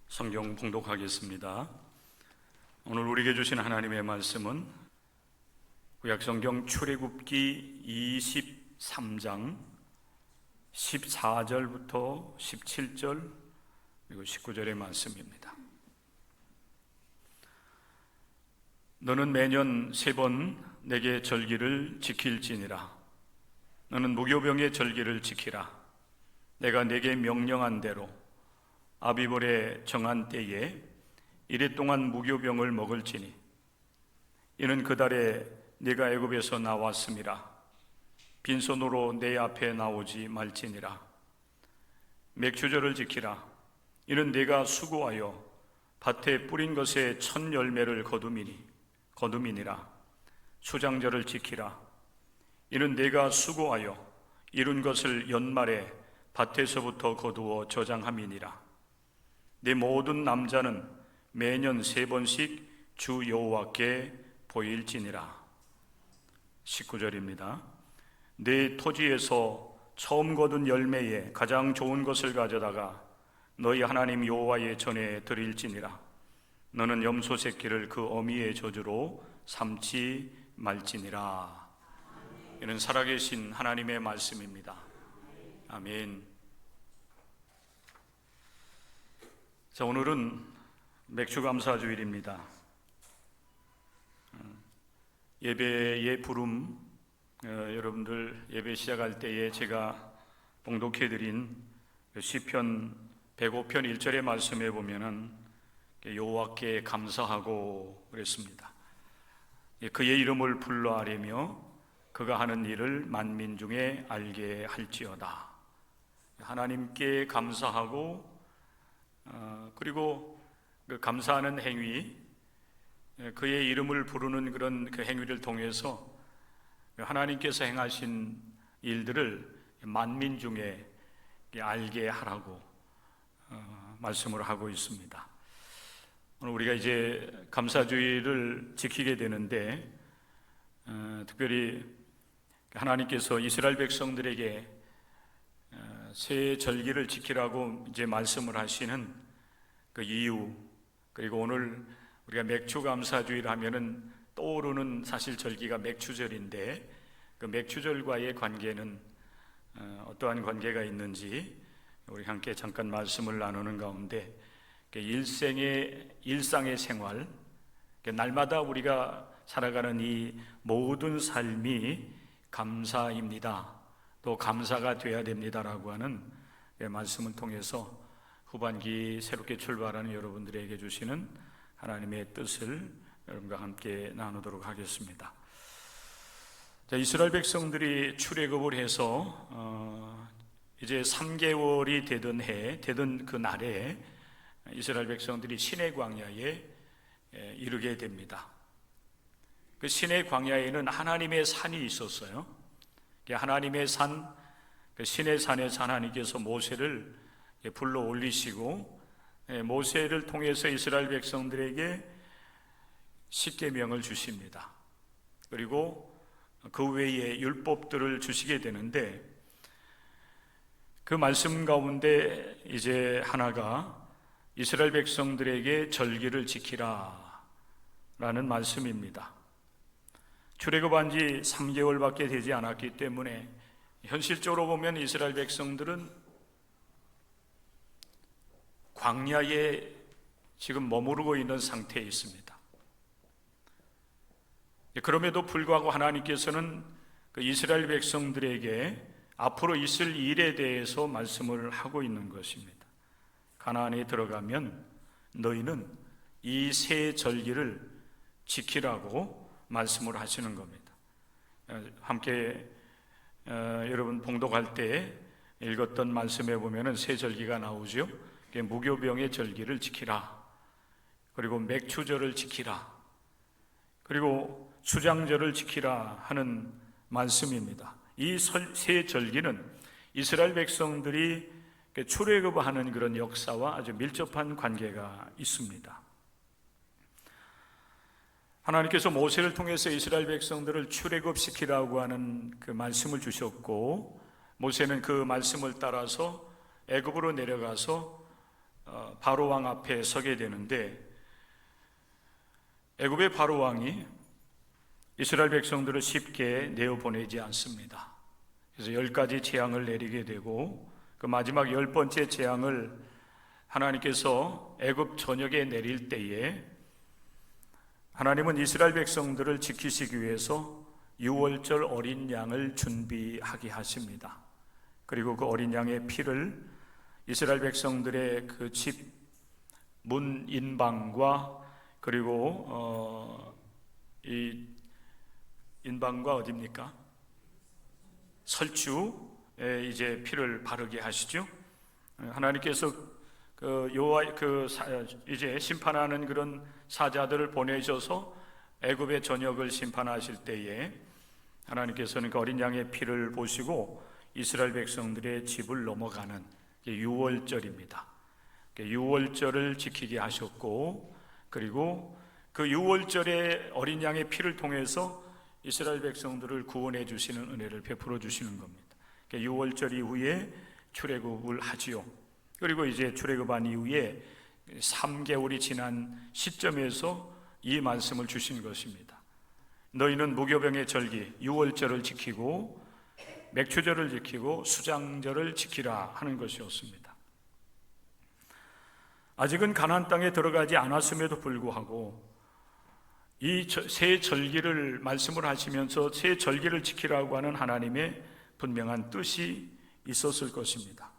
성경 봉독하겠습니다. 오늘 우리에게 주신 하나님의 말씀은 구약성경 출애굽기 23장 14절부터 17절 그리고 19절의 말씀입니다. 너는 매년 3번 내게 절기를 지킬지니라. 너는 무교병의 절기를 지키라. 내가 내게 명령한 대로 아비벌에 정한 때에 이래 동안 무교병을 먹을지니 이는 그 달에 네가 애굽에서 나왔음이라. 빈손으로 내 앞에 나오지 말지니라. 맥추절을 지키라. 이는 네가 수고하여 밭에 뿌린 것의 첫 열매를 거두미니라. 수장절을 지키라. 이는 네가 수고하여 이룬 것을 연말에 밭에서부터 거두어 저장함이니라. 네 모든 남자는 매년 3번씩 주 여호와께 보일지니라. 19절입니다. 네 토지에서 처음 거둔 열매에 가장 좋은 것을 가져다가 너희 하나님 여호와의 전에 드릴지니라. 너는 염소 새끼를 그 어미의 저주로 삼지 말지니라. 이는 살아계신 하나님의 말씀입니다. 아멘. 자, 오늘은 맥주감사주일입니다. 예배의 부름, 여러분들 예배 시작할 때에 제가 봉독해드린 시편 105편 1절의 말씀에 보면은 여호와께 감사하고 그랬습니다. 그의 이름을 불러 아뢰며 그가 하는 일을 만민 중에 알게 할지어다. 하나님께 감사하고 그리고 그 감사하는 행위, 그의 이름을 부르는 그런 그 행위를 통해서 하나님께서 행하신 일들을 만민 중에 알게 하라고 말씀을 하고 있습니다. 오늘 우리가 이제 감사주의를 지키게 되는데 특별히 하나님께서 이스라엘 백성들에게 새 절기를 지키라고 이제 말씀을 하시는 그 이유, 그리고 오늘 우리가 맥주감사주의를 하면은 떠오르는 사실 절기가 맥추절인데 그 맥추절과의 관계는 어떠한 관계가 있는지 우리 함께 잠깐 말씀을 나누는 가운데 일상의 생활, 날마다 우리가 살아가는 이 모든 삶이 감사입니다. 또 감사가 되어야 됩니다라고 하는 말씀을 통해서 후반기 새롭게 출발하는 여러분들에게 주시는 하나님의 뜻을 여러분과 함께 나누도록 하겠습니다. 자, 이스라엘 백성들이 출애굽을 해서 이제 3개월이 되던 그 날에 이스라엘 백성들이 시내 광야에 이르게 됩니다. 그 시내 광야에는 하나님의 산이 있었어요. 하나님의 산, 그 시내 산에서 하나님께서 모세를 불러 올리시고 모세를 통해서 이스라엘 백성들에게 십계명을 주십니다. 그리고 그 외에 율법들을 주시게 되는데 그 말씀 가운데 이제 하나가 이스라엘 백성들에게 절기를 지키라 라는 말씀입니다. 출애굽한 지 3개월밖에 되지 않았기 때문에 현실적으로 보면 이스라엘 백성들은 광야에 지금 머무르고 있는 상태에 있습니다. 그럼에도 불구하고 하나님께서는 그 이스라엘 백성들에게 앞으로 있을 일에 대해서 말씀을 하고 있는 것입니다. 가나안에 들어가면 너희는 이 새 절기를 지키라고 말씀을 하시는 겁니다. 함께 여러분 봉독할 때 읽었던 말씀에 보면은 새 절기가 나오죠. 무교병의 절기를 지키라. 그리고 맥추절을 지키라. 그리고 수장절을 지키라 하는 말씀입니다. 이 새 절기는 이스라엘 백성들이 출애굽하는 그런 역사와 아주 밀접한 관계가 있습니다. 하나님께서 모세를 통해서 이스라엘 백성들을 출애굽시키라고 하는 그 말씀을 주셨고 모세는 그 말씀을 따라서 애굽으로 내려가서 바로 왕 앞에 서게 되는데, 애굽의 바로 왕이 이스라엘 백성들을 쉽게 내어보내지 않습니다. 그래서 10가지 재앙을 내리게 되고, 그 마지막 10번째 재앙을 하나님께서 애굽 전역에 내릴 때에 하나님은 이스라엘 백성들을 지키시기 위해서 유월절 어린 양을 준비하게 하십니다. 그리고 그 어린 양의 피를 이스라엘 백성들의 그 집 문 인방과, 그리고 이 인방과 어디입니까? 설주에 이제 피를 바르게 하시죠. 하나님께서 이제 심판하는 그런 사자들을 보내셔서 애굽의 전역을 심판하실 때에 하나님께서는 그 어린 양의 피를 보시고 이스라엘 백성들의 집을 넘어가는 유월절입니다. 유월절을 지키게 하셨고, 그리고 그 유월절의 어린 양의 피를 통해서 이스라엘 백성들을 구원해 주시는 은혜를 베풀어 주시는 겁니다. 유월절 이후에 출애굽을 하지요. 그리고 이제 출애굽한 이후에 3개월이 지난 시점에서 이 말씀을 주신 것입니다. 너희는 무교병의 절기 유월절을 지키고 맥추절을 지키고 수장절을 지키라 하는 것이었습니다. 아직은 가나안 땅에 들어가지 않았음에도 불구하고 이 새 절기를 말씀을 하시면서 새 절기를 지키라고 하는 하나님의 분명한 뜻이 있었을 것입니다.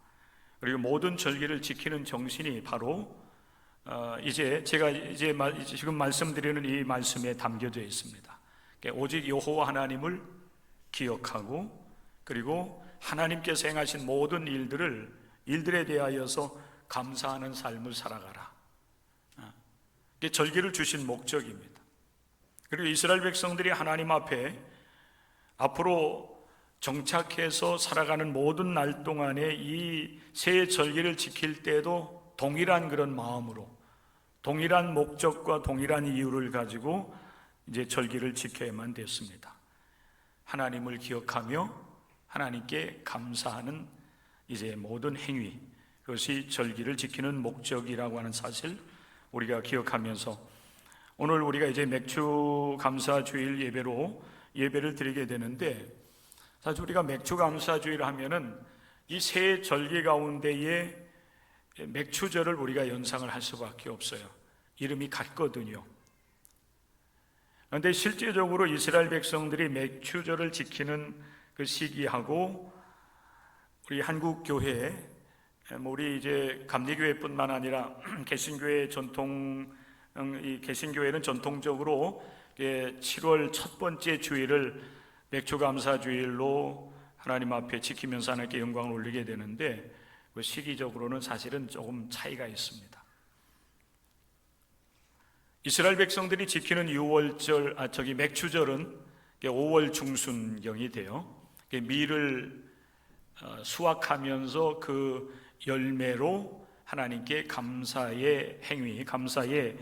그리고 모든 절기를 지키는 정신이 바로 이제 제가 지금 말씀드리는 이 말씀에 담겨져 있습니다. 오직 여호와 하나님을 기억하고, 그리고 하나님께서 행하신 모든 일들에 대하여서 감사하는 삶을 살아가라. 이게 절기를 주신 목적입니다. 그리고 이스라엘 백성들이 하나님 앞에 앞으로 정착해서 살아가는 모든 날 동안에 이 새 절기를 지킬 때도 동일한 그런 마음으로, 동일한 목적과 동일한 이유를 가지고 이제 절기를 지켜야만 됐습니다. 하나님을 기억하며 하나님께 감사하는 이제 모든 행위, 그것이 절기를 지키는 목적이라고 하는 사실 우리가 기억하면서, 오늘 우리가 이제 맥주 감사 주일 예배를 드리게 되는데, 사실 우리가 맥주 감사 주일 하면은 이 새 절기 가운데에 맥주절을 우리가 연상을 할 수밖에 없어요. 이름이 같거든요. 그런데 실제적으로 이스라엘 백성들이 맥주절을 지키는 그 시기하고 우리 한국 교회, 우리 이제 감리교회뿐만 아니라 개신교회 이 개신교회는 전통적으로 7월 첫 번째 주일을 맥주감사주일로 하나님 앞에 지키면서 하나님께 영광을 올리게 되는데, 그 시기적으로는 사실은 조금 차이가 있습니다. 이스라엘 백성들이 지키는 맥주절은 5월 중순경이 돼요. 밀을 수확하면서 그 열매로 하나님께 감사의 행위, 감사의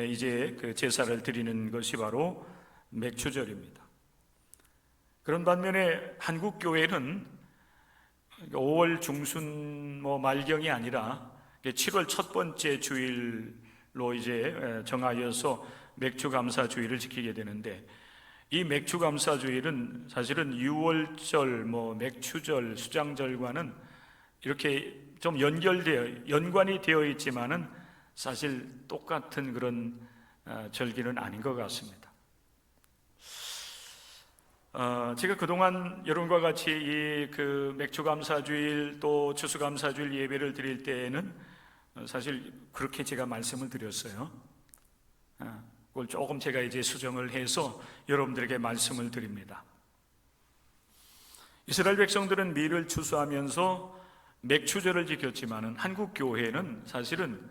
이제 그 제사를 드리는 것이 바로 맥주절입니다. 그런 반면에 한국 교회는 5월 중순 말경이 아니라 7월 첫 번째 주일로 이제 정하여서 맥주감사 주일을 지키게 되는데, 이 맥주감사 주일은 사실은 유월절, 맥추절, 수장절과는 이렇게 좀 연관이 되어 있지만은 사실 똑같은 그런 절기는 아닌 것 같습니다. 제가 그동안 여러분과 같이 이 그 맥주감사주일 또 추수감사주일 예배를 드릴 때에는 사실 그렇게 제가 말씀을 드렸어요. 그걸 조금 제가 이제 수정을 해서 여러분들에게 말씀을 드립니다. 이스라엘 백성들은 밀을 추수하면서 맥추절을 지켰지만은 한국 교회는 사실은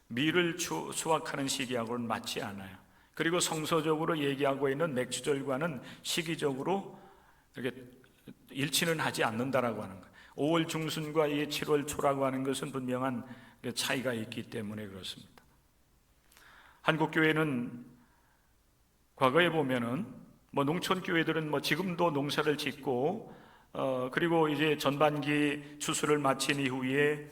밀을 수확하는 시기하고는 맞지 않아요. 그리고 성서적으로 얘기하고 있는 맥추절과는 시기적으로 이렇게 일치는 하지 않는다라고 하는 거예요. 5월 중순과 이 7월 초라고 하는 것은 분명한 차이가 있기 때문에 그렇습니다. 한국 교회는 과거에 보면은 농촌 교회들은 지금도 농사를 짓고 그리고 이제 전반기 추수를 마친 이후에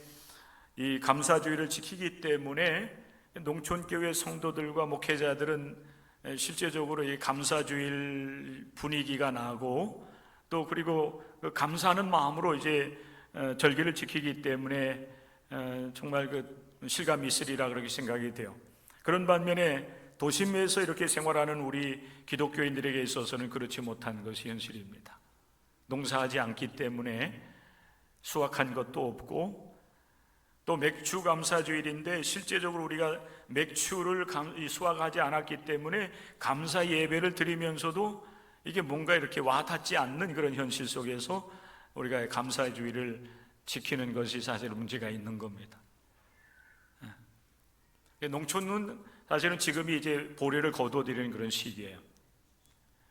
이 감사주의를 지키기 때문에 농촌교회 성도들과 목회자들은 실제적으로 이 감사주일 분위기가 나고, 또 그리고 그 감사하는 마음으로 이제 절기를 지키기 때문에 정말 그 실감이 있으리라 그렇게 생각이 돼요. 그런 반면에 도심에서 이렇게 생활하는 우리 기독교인들에게 있어서는 그렇지 못한 것이 현실입니다. 농사하지 않기 때문에 수확한 것도 없고, 또 맥주 감사주일인데 실제적으로 우리가 맥주를 수확하지 않았기 때문에 감사 예배를 드리면서도 이게 뭔가 이렇게 와닿지 않는 그런 현실 속에서 우리가 감사주일을 지키는 것이 사실 문제가 있는 겁니다. 농촌은 사실은 지금이 이제 보리를 거두어들이는 그런 시기예요.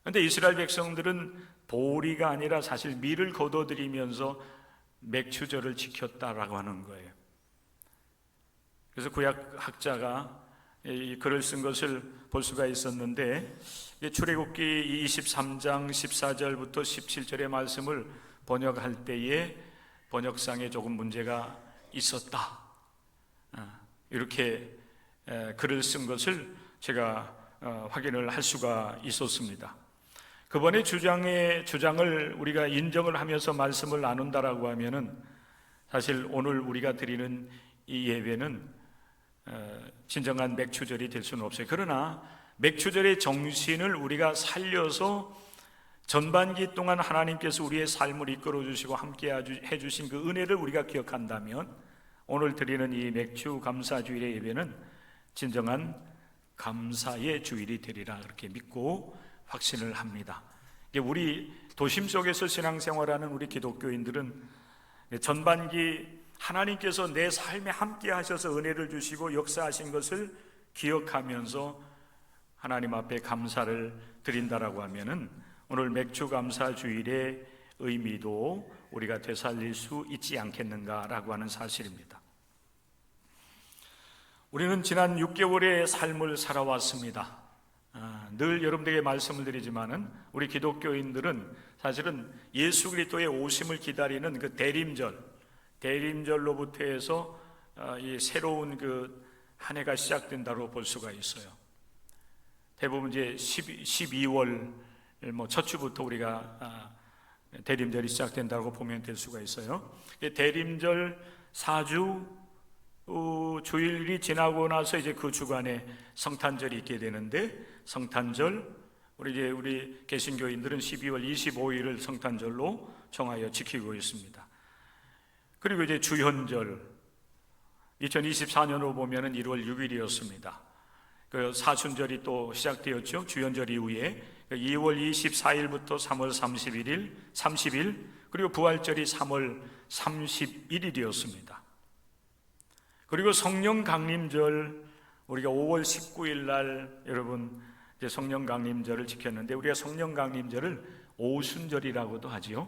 그런데 이스라엘 백성들은 보리가 아니라 사실 밀을 거두어들이면서 맥주절을 지켰다라고 하는 거예요. 그래서 구약 학자가 이 글을 쓴 것을 볼 수가 있었는데, 출애굽기 23장 14절부터 17절의 말씀을 번역할 때에 번역상에 조금 문제가 있었다, 이렇게 글을 쓴 것을 제가 확인을 할 수가 있었습니다. 그분의 주장을 우리가 인정을 하면서 말씀을 나눈다라고 하면은, 사실 오늘 우리가 드리는 이 예배는 진정한 맥주절이 될 수는 없어요. 그러나 맥주절의 정신을 우리가 살려서 전반기 동안 하나님께서 우리의 삶을 이끌어 주시고 함께 해주신 그 은혜를 우리가 기억한다면, 오늘 드리는 이 맥주 감사주일의 예배는 진정한 감사의 주일이 되리라 그렇게 믿고 확신을 합니다. 우리 도심 속에서 신앙생활하는 우리 기독교인들은 전반기 하나님께서 내 삶에 함께 하셔서 은혜를 주시고 역사하신 것을 기억하면서 하나님 앞에 감사를 드린다라고 하면은, 오늘 맥주 감사 주일의 의미도 우리가 되살릴 수 있지 않겠는가라고 하는 사실입니다. 우리는 지난 6개월의 삶을 살아왔습니다. 늘 여러분들에게 말씀을 드리지만은, 우리 기독교인들은 사실은 예수 그리스도의 오심을 기다리는 그 대림절로부터 해서 이 새로운 그 한 해가 시작된다고 볼 수가 있어요. 대부분 이제 12월 첫 주부터 우리가 대림절이 시작된다고 보면 될 수가 있어요. 대림절 4주 주일이 지나고 나서 이제 그 주간에 성탄절이 있게 되는데, 성탄절 우리 개신교인들은 12월 25일을 성탄절로 정하여 지키고 있습니다. 그리고 이제 주현절, 2024년으로 보면은 1월 6일이었습니다. 그 사순절이 또 시작되었죠. 주현절 이후에 2월 24일부터 3월 30일, 그리고 부활절이 3월 31일이었습니다. 그리고 성령 강림절, 우리가 5월 19일 날 여러분 이제 성령 강림절을 지켰는데, 우리가 성령 강림절을 오순절이라고도 하지요.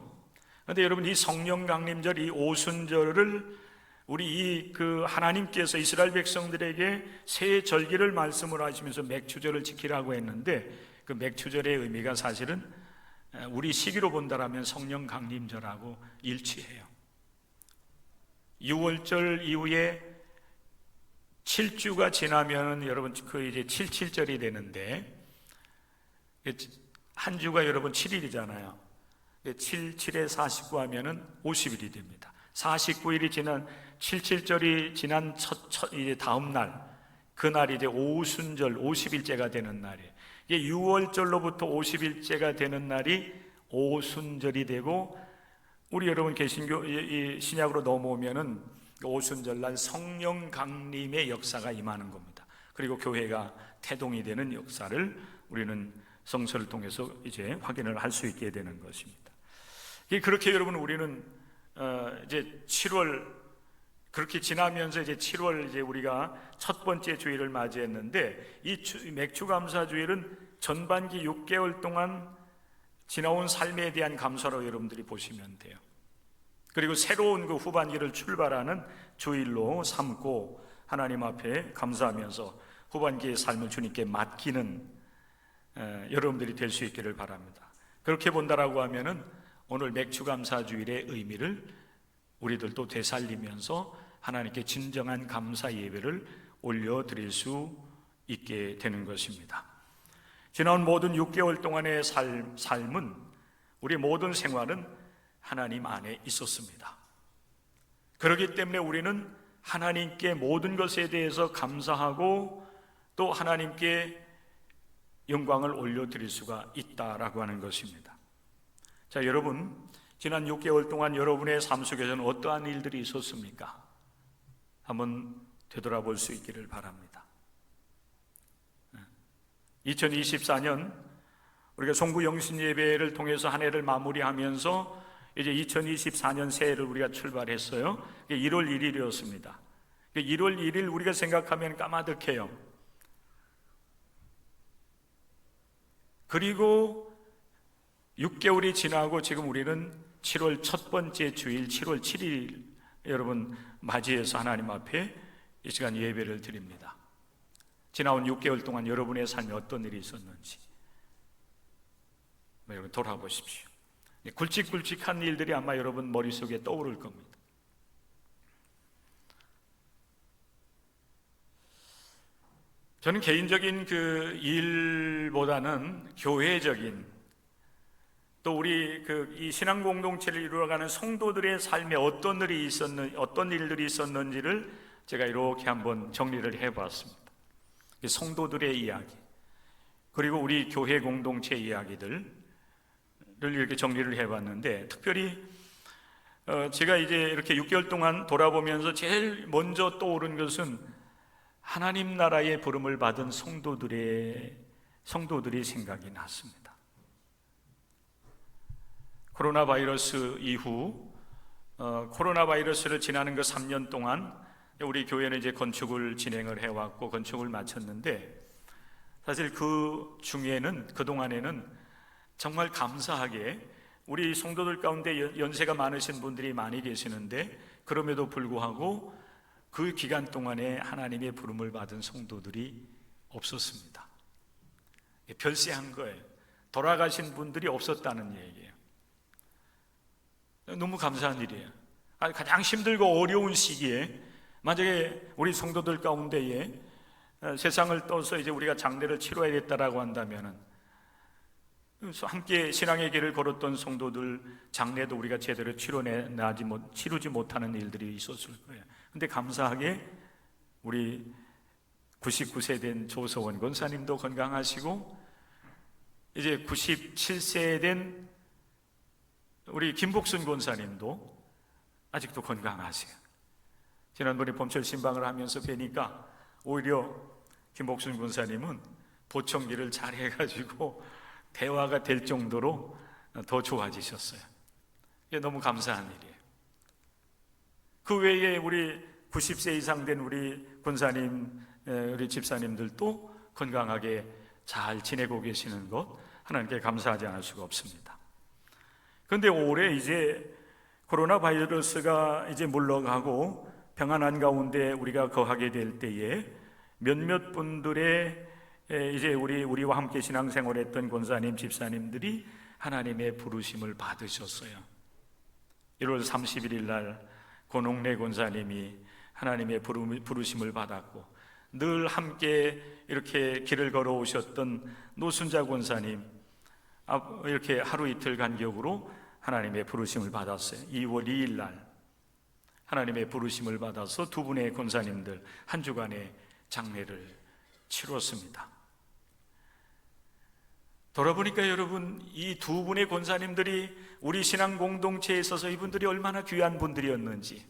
그런데 여러분, 이 성령 강림절, 이 오순절을 우리 그 하나님께서 이스라엘 백성들에게 새 절기를 말씀을 하시면서 맥주절을 지키라고 했는데, 그 맥주절의 의미가 사실은 우리 시기로 본다라면 성령 강림절하고 일치해요. 6월절 이후에 7주가 지나면 여러분 그 이제 77절이 되는데, 한 주가 여러분 7일이잖아요. 7에 49 하면은 50일이 됩니다. 49일이 지난 77절이 지난 이제 다음 날, 그날이 이제 오순절 50일째가 되는 날이에요. 이게 6월절로부터 50일째가 되는 날이 오순절이 되고, 우리 여러분 개신교 신약으로 넘어오면은 오순절날 성령 강림의 역사가 임하는 겁니다. 그리고 교회가 태동이 되는 역사를 우리는 성서를 통해서 이제 확인을 할 수 있게 되는 것입니다. 그렇게 여러분 우리는 이제 7월 그렇게 지나면서 이제 7월 이제 우리가 첫 번째 주일을 맞이했는데, 이 맥주 감사 주일은 전반기 6개월 동안 지나온 삶에 대한 감사로 여러분들이 보시면 돼요. 그리고 새로운 그 후반기를 출발하는 주일로 삼고 하나님 앞에 감사하면서 후반기의 삶을 주님께 맡기는 여러분들이 될 수 있기를 바랍니다. 그렇게 본다라고 하면은 오늘 맥주 감사 주일의 의미를 우리들도 되살리면서 하나님께 진정한 감사 예배를 올려드릴 수 있게 되는 것입니다. 지난 모든 6개월 동안의 삶은, 우리 모든 생활은 하나님 안에 있었습니다. 그렇기 때문에 우리는 하나님께 모든 것에 대해서 감사하고 또 하나님께 영광을 올려드릴 수가 있다라고 하는 것입니다. 자, 여러분, 지난 6개월 동안 여러분의 삶 속에서는 어떠한 일들이 있었습니까? 한번 되돌아볼 수 있기를 바랍니다. 2024년 우리가 송구 영신 예배를 통해서 한 해를 마무리하면서 이제 2024년 새해를 우리가 출발했어요. 1월 1일이었습니다. 1월 1일 우리가 생각하면 까마득해요. 그리고 6개월이 지나고 지금 우리는 7월 첫 번째 주일 7월 7일 여러분 맞이해서 하나님 앞에 이 시간 예배를 드립니다. 지나온 6개월 동안 여러분의 삶에 어떤 일이 있었는지 여러분 돌아보십시오. 굵직굵직한 일들이 아마 여러분 머릿속에 떠오를 겁니다. 저는 개인적인 그 일보다는 교회적인, 또 우리 이 신앙 공동체를 이루어가는 성도들의 삶에 어떤 일들이 있었는지를 제가 이렇게 한번 정리를 해봤습니다. 성도들의 이야기, 그리고 우리 교회 공동체 이야기들을 이렇게 정리를 해봤는데, 특별히 제가 이제 이렇게 6개월 동안 돌아보면서 제일 먼저 떠오른 것은 하나님 나라의 부름을 받은 성도들이 생각이 났습니다. 코로나 바이러스 이후 코로나 바이러스를 지나는 그 3년 동안 우리 교회는 이제 건축을 진행을 해왔고 건축을 마쳤는데, 사실 그 중에는, 그동안에는 정말 감사하게 우리 성도들 가운데 연세가 많으신 분들이 많이 계시는데, 그럼에도 불구하고 그 기간 동안에 하나님의 부름을 받은 성도들이 없었습니다. 별세한 거예요. 돌아가신 분들이 없었다는 얘기예요. 너무 감사한 일이에요. 가장 힘들고 어려운 시기에 만약에 우리 성도들 가운데에 세상을 떠서 이제 우리가 장례를 치러야겠다라고 한다면은, 함께 신앙의 길을 걸었던 성도들 장례도 우리가 제대로 치르지 못하는 일들이 있었을 거예요. 근데 감사하게 우리 99세 된 조서원 권사님도 건강하시고, 이제 97세 된 우리 김복순 권사님도 아직도 건강하세요. 지난번에 범철 신방을 하면서 뵈니까 오히려 김복순 권사님은 보청기를 잘 해가지고 대화가 될 정도로 더 좋아지셨어요. 이게 너무 감사한 일이에요. 그 외에 우리 90세 이상 된 우리 권사님, 우리 집사님들도 건강하게 잘 지내고 계시는 것, 하나님께 감사하지 않을 수가 없습니다. 그런데 올해 이제 코로나 바이러스가 이제 물러가고 평안한 가운데 우리가 거하게 될 때에 몇몇 분들의 이제 우리와 함께 신앙생활했던 권사님, 집사님들이 하나님의 부르심을 받으셨어요. 1월 31일 날 권홍래 권사님이 하나님의 부르심을 받았고, 늘 함께 이렇게 길을 걸어오셨던 노순자 권사님, 이렇게 하루 이틀 간격으로 하나님의 부르심을 받았어요. 2월 2일 날 하나님의 부르심을 받아서 두 분의 권사님들 한 주간의 장례를 치렀습니다. 돌아보니까 여러분, 이 두 분의 권사님들이 우리 신앙 공동체에 있어서 이분들이 얼마나 귀한 분들이었는지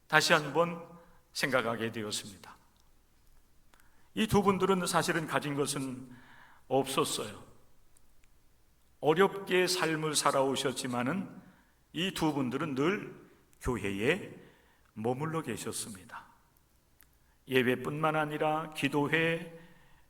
다시 한번 생각하게 되었습니다. 이 두 분들은 사실은 가진 것은 없었어요. 어렵게 삶을 살아오셨지만은 이 두 분들은 늘 교회에 머물러 계셨습니다. 예배뿐만 아니라 기도회,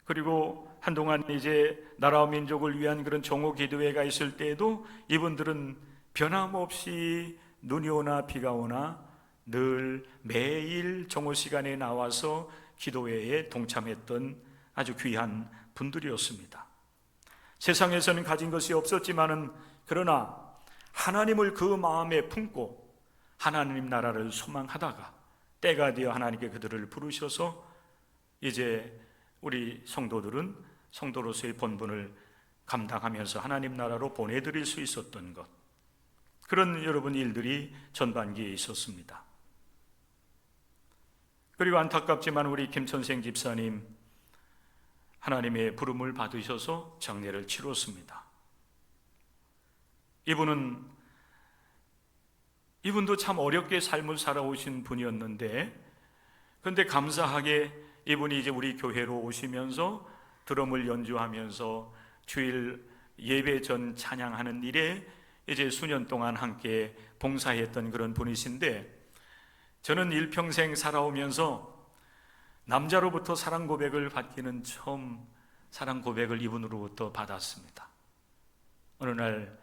그리고 한동안 이제 나라와 민족을 위한 그런 종호 기도회가 있을 때에도 이분들은 변함없이 눈이 오나 비가 오나 늘 매일 종호 시간에 나와서 기도회에 동참했던 아주 귀한 분들이었습니다. 세상에서는 가진 것이 없었지만은, 그러나 하나님을 그 마음에 품고 하나님 나라를 소망하다가 때가 되어 하나님께 그들을 부르셔서 이제 우리 성도들은 성도로서의 본분을 감당하면서 하나님 나라로 보내드릴 수 있었던 것, 그런 여러분 일들이 전반기에 있었습니다. 그리고 안타깝지만 우리 김천생 집사님 하나님의 부름을 받으셔서 장례를 치렀습니다. 이분도 참 어렵게 삶을 살아오신 분이었는데, 그런데 감사하게 이분이 이제 우리 교회로 오시면서 드럼을 연주하면서 주일 예배 전 찬양하는 일에 이제 수년 동안 함께 봉사했던 그런 분이신데, 저는 일평생 살아오면서 남자로부터 사랑 고백을 받기는 처음 사랑 고백을 이분으로부터 받았습니다. 어느 날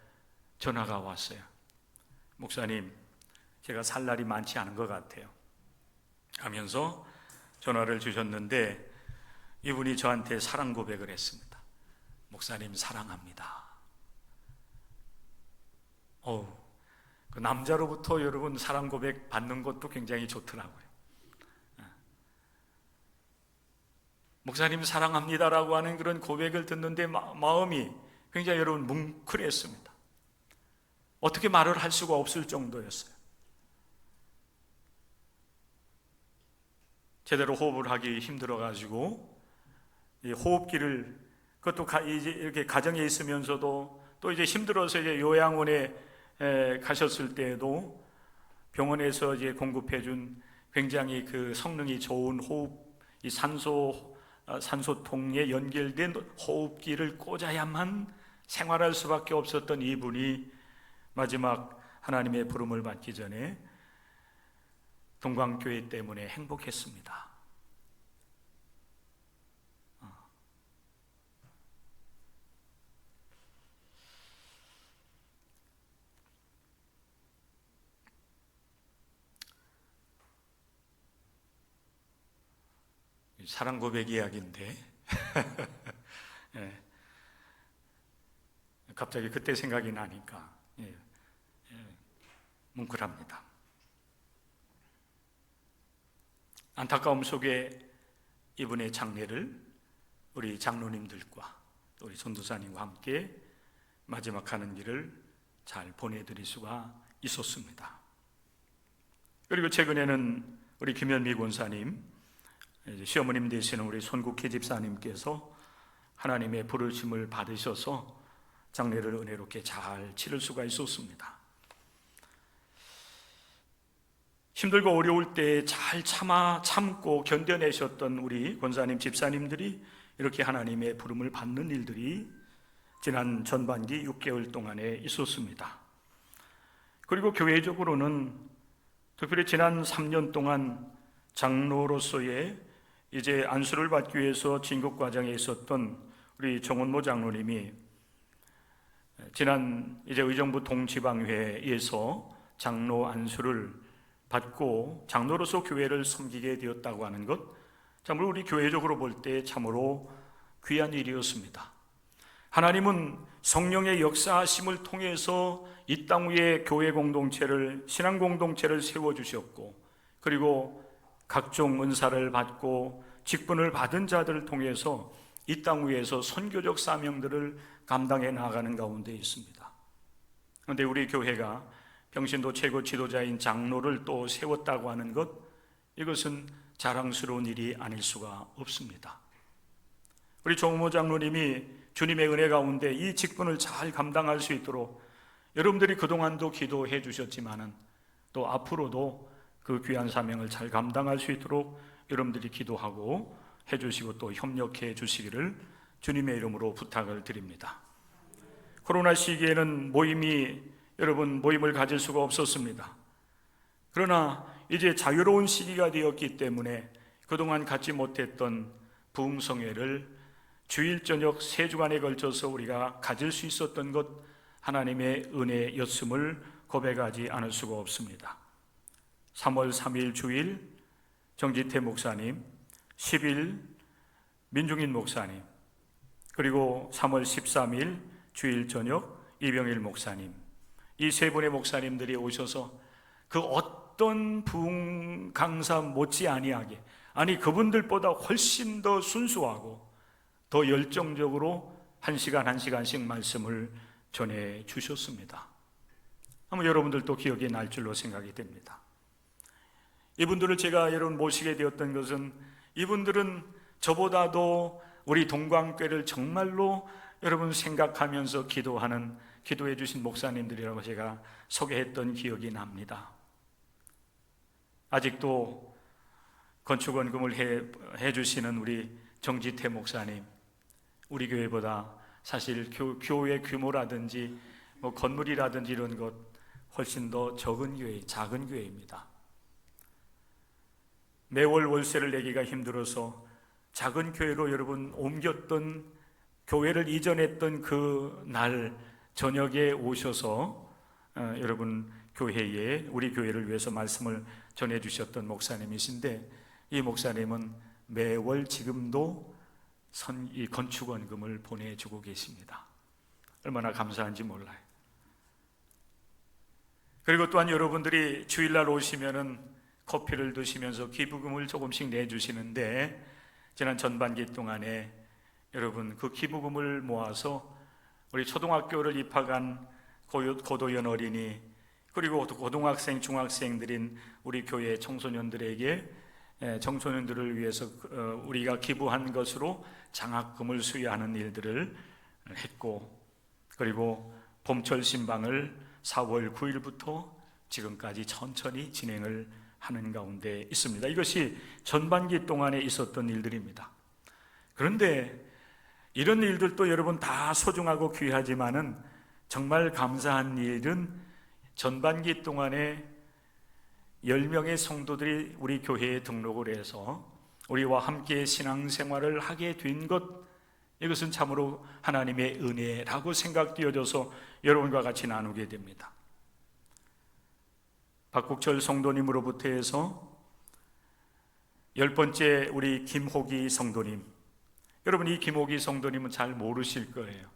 전화가 왔어요. 목사님, 제가 살 날이 많지 않은 것 같아요 하면서 전화를 주셨는데, 이분이 저한테 사랑 고백을 했습니다. 목사님 사랑합니다. 그 남자로부터 여러분 사랑 고백 받는 것도 굉장히 좋더라고요. 목사님 사랑합니다라고 하는 그런 고백을 듣는데 마음이 굉장히 여러분 뭉클했습니다. 어떻게 말을 할 수가 없을 정도였어요. 제대로 호흡을 하기 힘들어가지고 이 호흡기를, 그것도 이제 이렇게 가정에 있으면서도 또 이제 힘들어서 이제 요양원에 가셨을 때에도 병원에서 이제 공급해준 굉장히 그 성능이 좋은 이 산소통에 연결된 호흡기를 꽂아야만 생활할 수밖에 없었던 이분이 마지막 하나님의 부름을 받기 전에 동광교회 때문에 행복했습니다. 사랑 고백 이야기인데 예. 갑자기 그때 생각이 나니까 뭉클합니다. 안타까움 속에 이분의 장례를 우리 장로님들과 우리 전도사님과 함께 마지막 하는 길을 잘 보내드릴 수가 있었습니다. 그리고 최근에는 우리 김현미 권사님, 시어머님 되시는 우리 손국희 집사님께서 하나님의 부르심을 받으셔서 장례를 은혜롭게 잘 치를 수가 있었습니다. 힘들고 어려울 때 잘 참고 견뎌내셨던 우리 권사님, 집사님들이 이렇게 하나님의 부름을 받는 일들이 지난 전반기 6개월 동안에 있었습니다. 그리고 교회적으로는 특별히 지난 3년 동안 장로로서의 이제 안수를 받기 위해서 진급 과정에 있었던 우리 정원모 장로님이 지난 이제 의정부 동지방회에서 장로 안수를 받고 장로로서 교회를 섬기게 되었다고 하는 것, 참으로 우리 교회적으로 볼 때 참으로 귀한 일이었습니다. 하나님은 성령의 역사하심을 통해서 이 땅 위에 교회 공동체를, 신앙 공동체를 세워주셨고, 그리고 각종 은사를 받고 직분을 받은 자들을 통해서 이 땅 위에서 선교적 사명들을 감당해 나가는 가운데 있습니다. 그런데 우리 교회가 평신도 최고 지도자인 장로를 또 세웠다고 하는 것, 이것은 자랑스러운 일이 아닐 수가 없습니다. 우리 정모 장로님이 주님의 은혜 가운데 이 직분을 잘 감당할 수 있도록 여러분들이 그동안도 기도해 주셨지만은 또 앞으로도 그 귀한 사명을 잘 감당할 수 있도록 여러분들이 기도하고 해주시고 또 협력해 주시기를 주님의 이름으로 부탁을 드립니다. 코로나 시기에는 모임을 가질 수가 없었습니다. 그러나 이제 자유로운 시기가 되었기 때문에 그동안 갖지 못했던 부흥성회를 주일 저녁 3주간에 걸쳐서 우리가 가질 수 있었던 것, 하나님의 은혜였음을 고백하지 않을 수가 없습니다. 3월 3일 주일 정지태 목사님, 10일 민중인 목사님, 그리고 3월 13일 주일 저녁 이병일 목사님, 이 세 분의 목사님들이 오셔서 그 어떤 부흥 강사 못지 아니하게, 아니 그분들보다 훨씬 더 순수하고 더 열정적으로 한 시간 한 시간씩 말씀을 전해 주셨습니다. 아마 여러분들도 기억이 날 줄로 생각이 됩니다. 이분들을 제가 여러분 모시게 되었던 것은, 이분들은 저보다도 우리 동광교회를 정말로 여러분 생각하면서 기도해 주신 목사님들이라고 제가 소개했던 기억이 납니다. 아직도 건축원금을 해 주시는 우리 정지태 목사님, 우리 교회보다 사실 교회 규모라든지 건물이라든지 이런 것 훨씬 더 적은 교회, 작은 교회입니다. 매월 월세를 내기가 힘들어서 작은 교회로 여러분 옮겼던, 교회를 이전했던 그 날 저녁에 오셔서 여러분 교회에, 우리 교회를 위해서 말씀을 전해 주셨던 목사님이신데, 이 목사님은 매월 지금도 이 건축원금을 보내주고 계십니다. 얼마나 감사한지 몰라요. 그리고 또한 여러분들이 주일날 오시면은 커피를 드시면서 기부금을 조금씩 내주시는데, 지난 전반기 동안에 여러분 그 기부금을 모아서 우리 초등학교를 입학한 고도연 어린이, 그리고 고등학생, 중학생들인 우리 교회 청소년들에게, 청소년들을 위해서 우리가 기부한 것으로 장학금을 수여하는 일들을 했고, 그리고 봄철 신방을 4월 9일부터 지금까지 천천히 진행을 하는 가운데 있습니다. 이것이 전반기 동안에 있었던 일들입니다. 그런데 이런 일들도 여러분 다 소중하고 귀하지만은 정말 감사한 일은 전반기 동안에 10명의 성도들이 우리 교회에 등록을 해서 우리와 함께 신앙생활을 하게 된 것, 이것은 참으로 하나님의 은혜라고 생각되어져서 여러분과 같이 나누게 됩니다. 박국철 성도님으로부터 해서 10번째 우리 김호기 성도님, 여러분 이 김호기 성도님은 잘 모르실 거예요.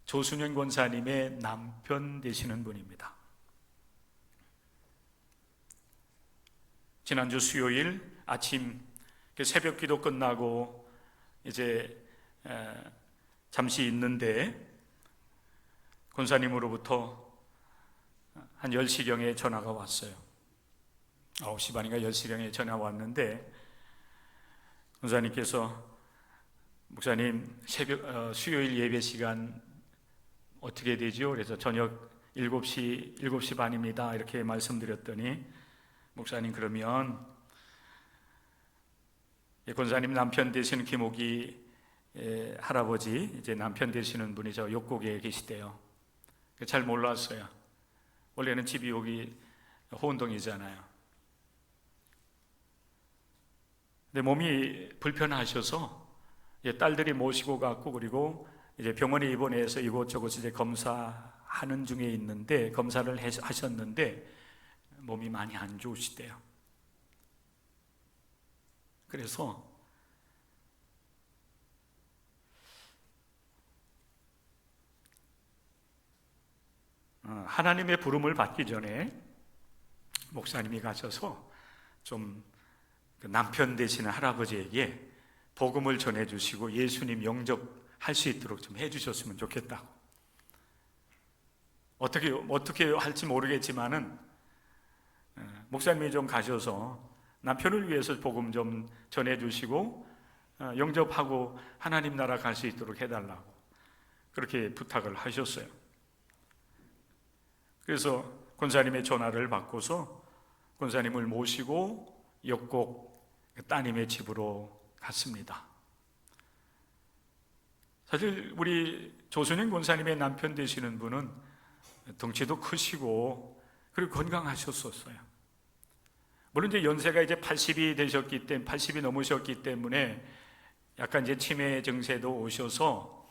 조순현 권사님의 남편 되시는 분입니다. 지난주 수요일 아침 새벽 기도 끝나고 이제 잠시 있는데 권사님으로부터 한 10시경에 전화가 왔어요. 9시 반인가 10시경에 전화가 왔는데, 권사님께서 목사님 수요일 예배 시간 어떻게 되죠? 그래서 저녁 7시 반입니다 이렇게 말씀드렸더니, 목사님 그러면 권사님 남편 되시는 김옥이 할아버지, 이제 남편 되시는 분이 저 욕곡에 계시대요. 잘 몰랐어요. 원래는 집이 여기 호은동이잖아요. 근데 몸이 불편하셔서 딸들이 모시고 갔고, 그리고 이제 병원에 입원해서 이곳저곳 이제 검사하는 중에 있는데, 검사를 하셨는데 몸이 많이 안 좋으시대요. 그래서 하나님의 부름을 받기 전에 목사님이 가셔서 좀 남편 되시는 할아버지에게 복음을 전해주시고 예수님 영접할 수 있도록 좀 해주셨으면 좋겠다고. 어떻게 할지 모르겠지만은 목사님이 좀 가셔서 남편을 위해서 복음 좀 전해주시고 영접하고 하나님 나라 갈 수 있도록 해달라고 그렇게 부탁을 하셨어요. 그래서 권사님의 전화를 받고서 권사님을 모시고 역곡 따님의 집으로 갔습니다. 사실 우리 조순영 권사님의 남편 되시는 분은 덩치도 크시고 그리고 건강하셨었어요. 물론 이제 연세가 이제 80이 넘으셨기 때문에 약간 이제 치매 증세도 오셔서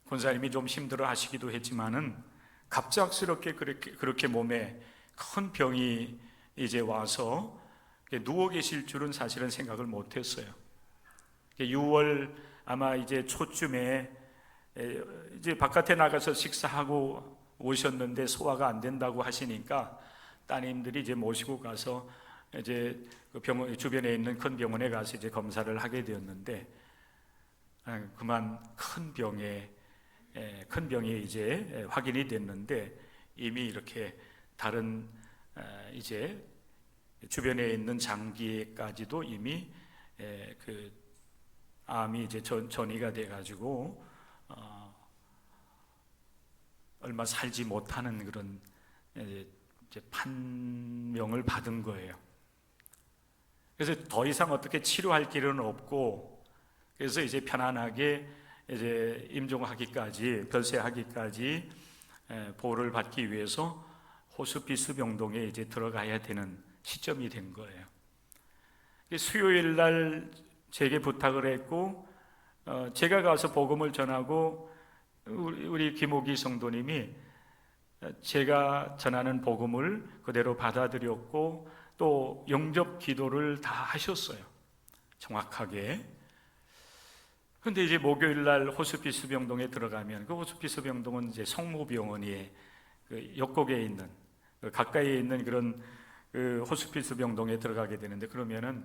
권사님이 좀 힘들어 하시기도 했지만은 갑작스럽게 그렇게 몸에 큰 병이 이제 와서 누워 계실 줄은 사실은 생각을 못 했어요. 6월 아마 이제 초쯤에 이제 바깥에 나가서 식사하고 오셨는데 소화가 안 된다고 하시니까 따님들이 이제 모시고 가서 이제 그 병원 주변에 있는 큰 병원에 가서 이제 검사를 하게 되었는데, 그만 큰 병이 이제 확인이 됐는데, 이미 이렇게 다른 이제 주변에 있는 장기까지도 이미 그 암이 이제 전이가 돼가지고 얼마 살지 못하는 그런 이제 판명을 받은 거예요. 그래서 더 이상 어떻게 치료할 길은 없고, 그래서 이제 편안하게 이제 임종하기까지, 별세하기까지 보호를 받기 위해서 호스피스 병동에 이제 들어가야 되는 시점이 된 거예요. 수요일 날 제게 부탁을 했고, 제가 가서 복음을 전하고, 우리 김옥희 성도님이 제가 전하는 복음을 그대로 받아들였고, 또 영접 기도를 다 하셨어요. 정확하게. 근데 이제 목요일 날 호스피스 병동에 들어가면, 그 호스피스 병동은 이제 성모병원이 그 옆곡에 있는, 가까이에 있는 그런 그 호스피스 병동에 들어가게 되는데, 그러면은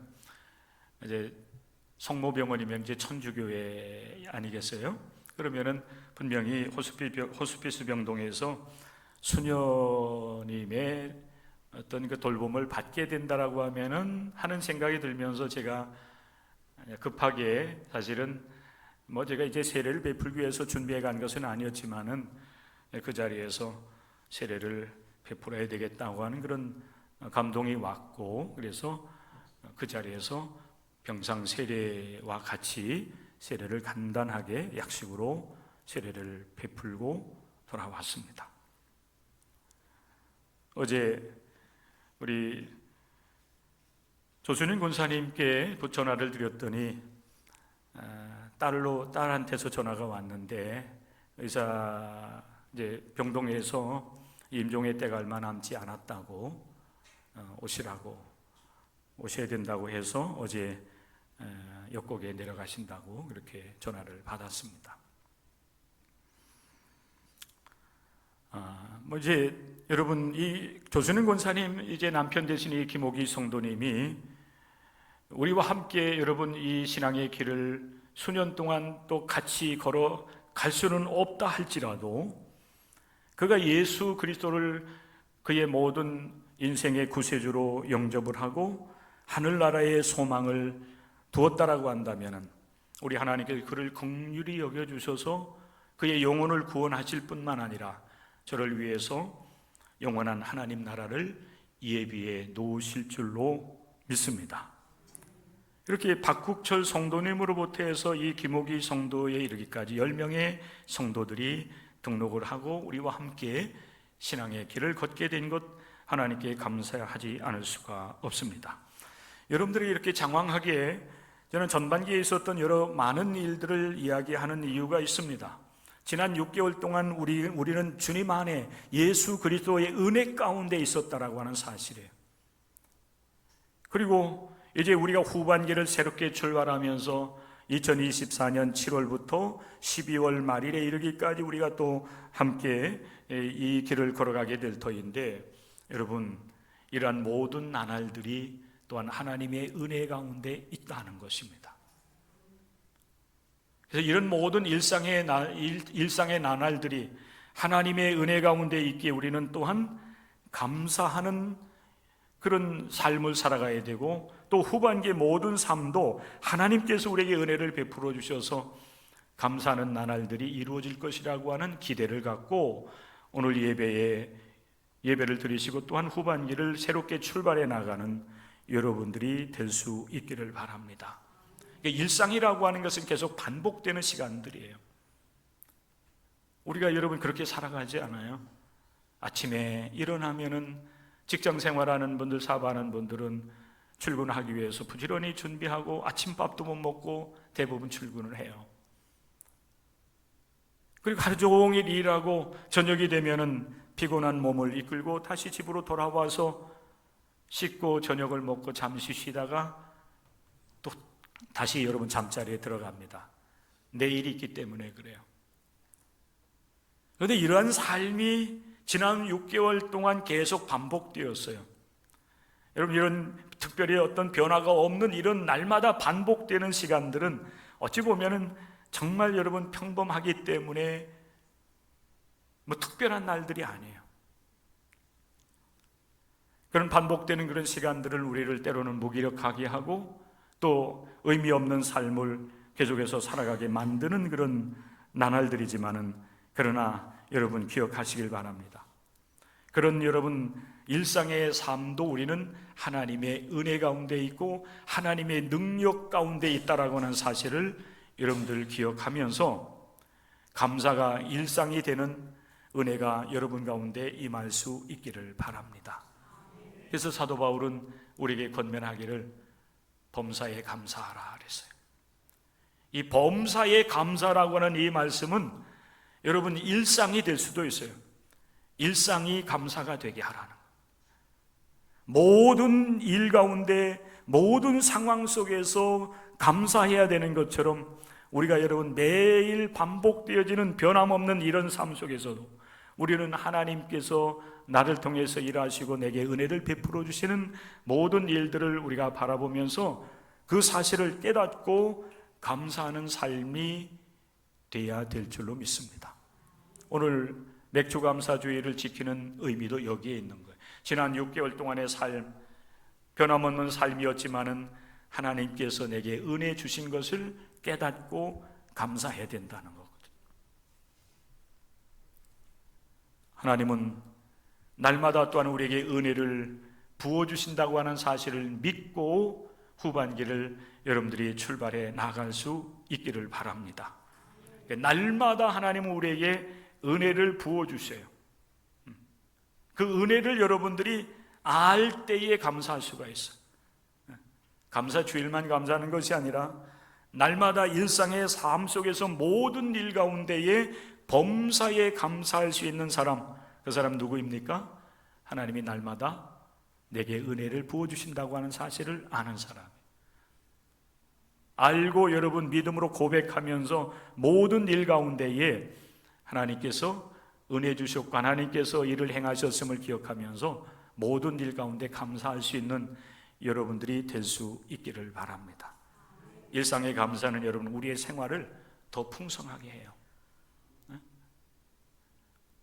이제 성모병원이면 이제 천주교회 아니겠어요? 그러면은 분명히 호스피스 병동에서 수녀님의 어떤 그 돌봄을 받게 된다라고 하면은 하는 생각이 들면서, 제가 급하게, 사실은 뭐 제가 이제 세례를 베풀기 위해서 준비해 간 것은 아니었지만은 그 자리에서 세례를 베풀어야 되겠다고 하는 그런 감동이 왔고, 그래서 그 자리에서 병상 세례와 같이 세례를 간단하게 약식으로 세례를 베풀고 돌아왔습니다. 어제 우리 조순인 권사님께 전화를 드렸더니 딸한테서 전화가 왔는데, 의사 이제 병동에서 임종의 때가 얼마 남지 않았다고 오셔야 된다고 해서 어제 역곡에 내려가신다고 그렇게 전화를 받았습니다. 뭐 이제 여러분, 이 조순인 권사님, 이제 남편 되신 이 김옥희 성도님이 우리와 함께 여러분 이 신앙의 길을 수년 동안 또 같이 걸어갈 수는 없다 할지라도, 그가 예수 그리스도를 그의 모든 인생의 구세주로 영접을 하고 하늘나라의 소망을 두었다라고 한다면, 우리 하나님께서 그를 긍휼히 여겨주셔서 그의 영혼을 구원하실 뿐만 아니라 저를 위해서 영원한 하나님 나라를 예비해 놓으실 줄로 믿습니다. 이렇게 박국철 성도님으로부터 해서 이 김옥희 성도에 이르기까지 10명의 성도들이 등록을 하고 우리와 함께 신앙의 길을 걷게 된 것, 하나님께 감사하지 않을 수가 없습니다. 여러분들이 이렇게 장황하게, 저는 전반기에 있었던 여러 많은 일들을 이야기하는 이유가 있습니다. 지난 6개월 동안 우리는 주님 안에 예수 그리스도의 은혜 가운데 있었다라고 하는 사실이에요. 그리고 이제 우리가 후반기를 새롭게 출발하면서 2024년 7월부터 12월 말일에 이르기까지 우리가 또 함께 이 길을 걸어가게 될 터인데, 여러분, 이러한 모든 나날들이 또한 하나님의 은혜 가운데 있다는 것입니다. 그래서 이런 모든 일상의 나날들이 하나님의 은혜 가운데 있기에 우리는 또한 감사하는 그런 삶을 살아가야 되고, 또 후반기의 모든 삶도 하나님께서 우리에게 은혜를 베풀어 주셔서 감사하는 나날들이 이루어질 것이라고 하는 기대를 갖고 오늘 예배를 드리시고 또한 후반기를 새롭게 출발해 나가는 여러분들이 될 수 있기를 바랍니다. 일상이라고 하는 것은 계속 반복되는 시간들이에요. 우리가 여러분 그렇게 살아가지 않아요? 아침에 일어나면은 직장 생활하는 분들, 사업하는 분들은 출근하기 위해서 부지런히 준비하고 아침밥도 못 먹고 대부분 출근을 해요. 그리고 하루 종일 일하고 저녁이 되면은 피곤한 몸을 이끌고 다시 집으로 돌아와서 씻고 저녁을 먹고 잠시 쉬다가 또 다시 여러분 잠자리에 들어갑니다. 내일이 있기 때문에 그래요. 그런데 이러한 삶이 지난 6개월 동안 계속 반복되었어요. 여러분, 이런 특별히 어떤 변화가 없는 이런 날마다 반복되는 시간들은 어찌 보면은 정말 여러분 평범하기 때문에 특별한 날들이 아니에요. 그런 반복되는 그런 시간들을 우리를 때로는 무기력하게 하고 또 의미 없는 삶을 계속해서 살아가게 만드는 그런 나날들이지만은, 그러나 여러분 기억하시길 바랍니다. 그런 여러분 일상의 삶도 우리는 하나님의 은혜 가운데 있고 하나님의 능력 가운데 있다라고 하는 사실을 여러분들 기억하면서 감사가 일상이 되는 은혜가 여러분 가운데 임할 수 있기를 바랍니다. 그래서 사도 바울은 우리에게 권면하기를 범사에 감사하라 그랬어요. 이 범사에 감사라고 하는 이 말씀은 여러분 일상이 될 수도 있어요. 일상이 감사가 되게 하라는, 모든 일 가운데 모든 상황 속에서 감사해야 되는 것처럼 우리가 여러분 매일 반복되어지는 변함없는 이런 삶 속에서도 우리는 하나님께서 나를 통해서 일하시고 내게 은혜를 베풀어 주시는 모든 일들을 우리가 바라보면서 그 사실을 깨닫고 감사하는 삶이 돼야 될 줄로 믿습니다. 오늘 맥주감사주의를 지키는 의미도 여기에 있는 거예요. 지난 6개월 동안의 삶, 변함없는 삶이었지만은 하나님께서 내게 은혜 주신 것을 깨닫고 감사해야 된다는 거거든요. 하나님은 날마다 또한 우리에게 은혜를 부어주신다고 하는 사실을 믿고 후반기를 여러분들이 출발해 나갈 수 있기를 바랍니다. 날마다 하나님은 우리에게 은혜를 부어주세요. 그 은혜를 여러분들이 알 때에 감사할 수가 있어요. 감사 주일만 감사하는 것이 아니라 날마다 일상의 삶 속에서 모든 일 가운데에 범사에 감사할 수 있는 사람, 그 사람 누구입니까? 하나님이 날마다 내게 은혜를 부어주신다고 하는 사실을 아는 사람, 알고 여러분 믿음으로 고백하면서 모든 일 가운데에 하나님께서 은혜 주셨고 하나님께서 일을 행하셨음을 기억하면서 모든 일 가운데 감사할 수 있는 여러분들이 될 수 있기를 바랍니다. 일상의 감사는 여러분 우리의 생활을 더 풍성하게 해요.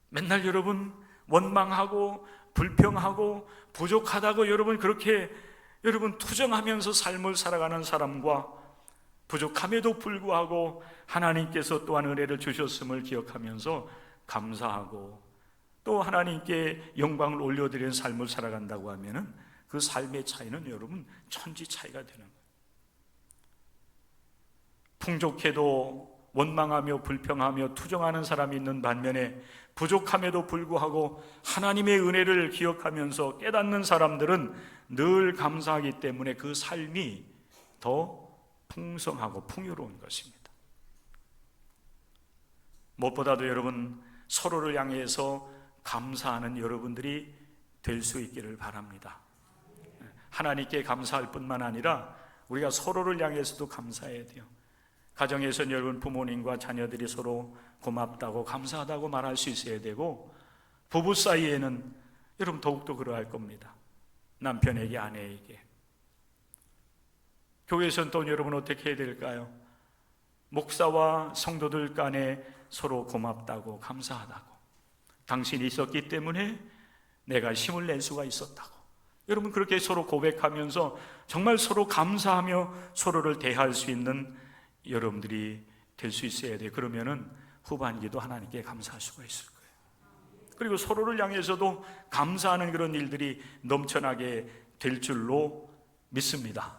맨날 여러분 원망하고 불평하고 부족하다고 여러분 그렇게 여러분 투정하면서 삶을 살아가는 사람과 부족함에도 불구하고 하나님께서 또한 은혜를 주셨음을 기억하면서 감사하고 또 하나님께 영광을 올려드리는 삶을 살아간다고 하면은 그 삶의 차이는 여러분 천지 차이가 되는 거예요. 풍족해도 원망하며 불평하며 투정하는 사람이 있는 반면에 부족함에도 불구하고 하나님의 은혜를 기억하면서 깨닫는 사람들은 늘 감사하기 때문에 그 삶이 더 풍성하고 풍요로운 것입니다. 무엇보다도 여러분 서로를 향해서 감사하는 여러분들이 될 수 있기를 바랍니다. 하나님께 감사할 뿐만 아니라 우리가 서로를 향해서도 감사해야 돼요. 가정에서는 여러분 부모님과 자녀들이 서로 고맙다고 감사하다고 말할 수 있어야 되고, 부부 사이에는 여러분 더욱더 그러할 겁니다. 남편에게, 아내에게. 교회에서는 또 여러분 어떻게 해야 될까요? 목사와 성도들 간에 서로 고맙다고 감사하다고, 당신이 있었기 때문에 내가 힘을 낼 수가 있었다고, 여러분 그렇게 서로 고백하면서 정말 서로 감사하며 서로를 대할 수 있는 여러분들이 될 수 있어야 돼요. 그러면은 후반기도 하나님께 감사할 수가 있을 거예요. 그리고 서로를 향해서도 감사하는 그런 일들이 넘쳐나게 될 줄로 믿습니다.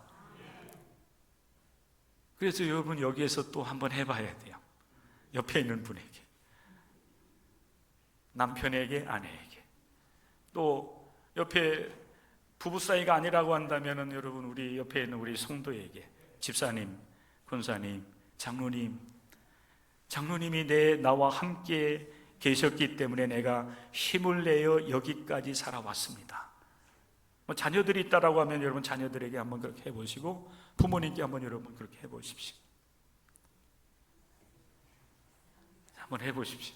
그래서 여러분 여기에서 또 한번 해봐야 돼요. 옆에 있는 분에게, 남편에게, 아내에게, 또 옆에 부부 사이가 아니라고 한다면은 여러분 우리 옆에 있는 우리 성도에게, 집사님, 권사님, 장로님이 나와 함께 계셨기 때문에 내가 힘을 내어 여기까지 살아왔습니다. 자녀들이 있다라고 하면 여러분 자녀들에게 한번 그렇게 해보시고, 부모님께 한번 여러분 그렇게 해보십시오. 한번 해보십시오.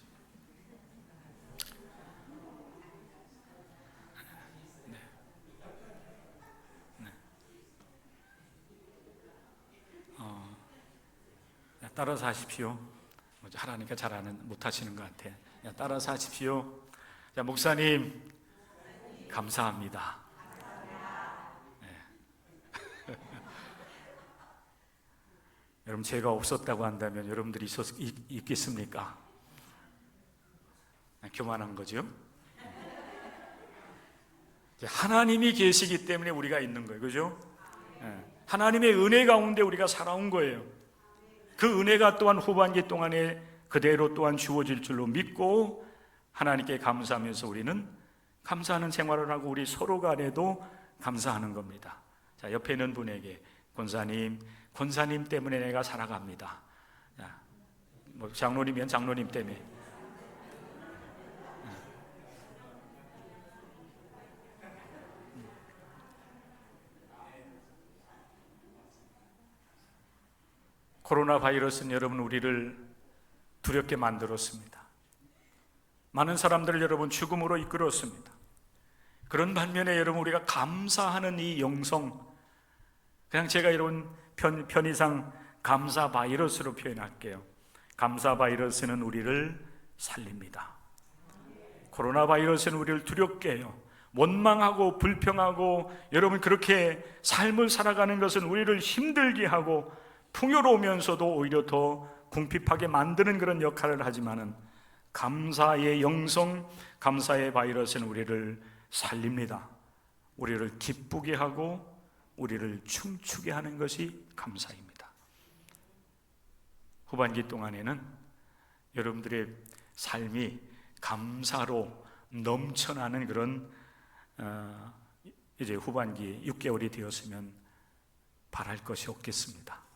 따라서 하십시오. 하라니까 못하시는 것 같아. 따라서 하십시오. 자, 목사님 감사합니다. 네. 여러분, 제가 없었다고 한다면 여러분들이 있겠습니까? 교만한 거죠. 하나님이 계시기 때문에 우리가 있는 거예요. 그죠? 하나님의 은혜 가운데 우리가 살아온 거예요. 그 은혜가 또한 후반기 동안에 그대로 또한 주어질 줄로 믿고 하나님께 감사하면서 우리는 감사하는 생활을 하고 우리 서로 간에도 감사하는 겁니다. 자, 옆에 있는 분에게 권사님 때문에 내가 살아갑니다. 자, 장로님이면 장로님 때문에. 코로나 바이러스는 여러분 우리를 두렵게 만들었습니다. 많은 사람들을 여러분 죽음으로 이끌었습니다. 그런 반면에 여러분 우리가 감사하는 이 영성, 그냥 제가 이런 편의상 감사 바이러스로 표현할게요. 감사 바이러스는 우리를 살립니다. 코로나 바이러스는 우리를 두렵게 해요. 원망하고 불평하고 여러분 그렇게 삶을 살아가는 것은 우리를 힘들게 하고 풍요로우면서도 오히려 더 궁핍하게 만드는 그런 역할을 하지만은 감사의 영성, 감사의 바이러스는 우리를 살립니다. 우리를 기쁘게 하고 우리를 춤추게 하는 것이 감사입니다. 후반기 동안에는 여러분들의 삶이 감사로 넘쳐나는 그런 이제 후반기 6개월이 되었으면 바랄 것이 없겠습니다.